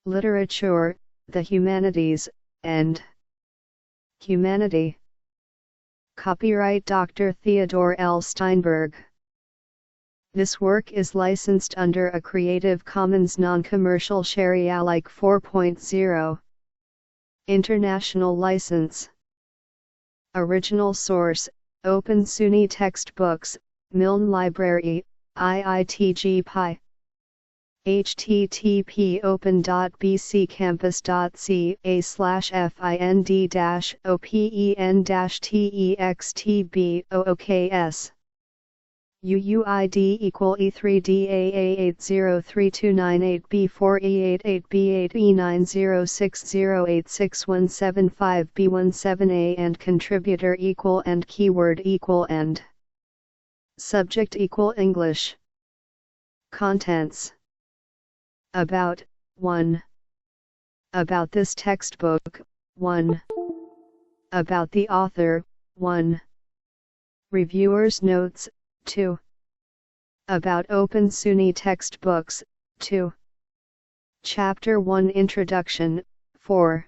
Literature, the Humanities, and Humanity. Copyright Dr. Theodore L. Steinberg. This work is licensed under a Creative Commons non-commercial share-alike 4.0 International License. Original source, Open SUNY Textbooks, Milne Library, IITG Pi. http open.bccampus.ca/fin-open-textb-ooks. UUID E3DAA803298B4E8B8E9060860175B17A and contributor and keyword and subject English. Contents. About 1. About this textbook 1. About the author 1. Reviewer's notes 2. About Open SUNY textbooks 2. Chapter 1 Introduction 4.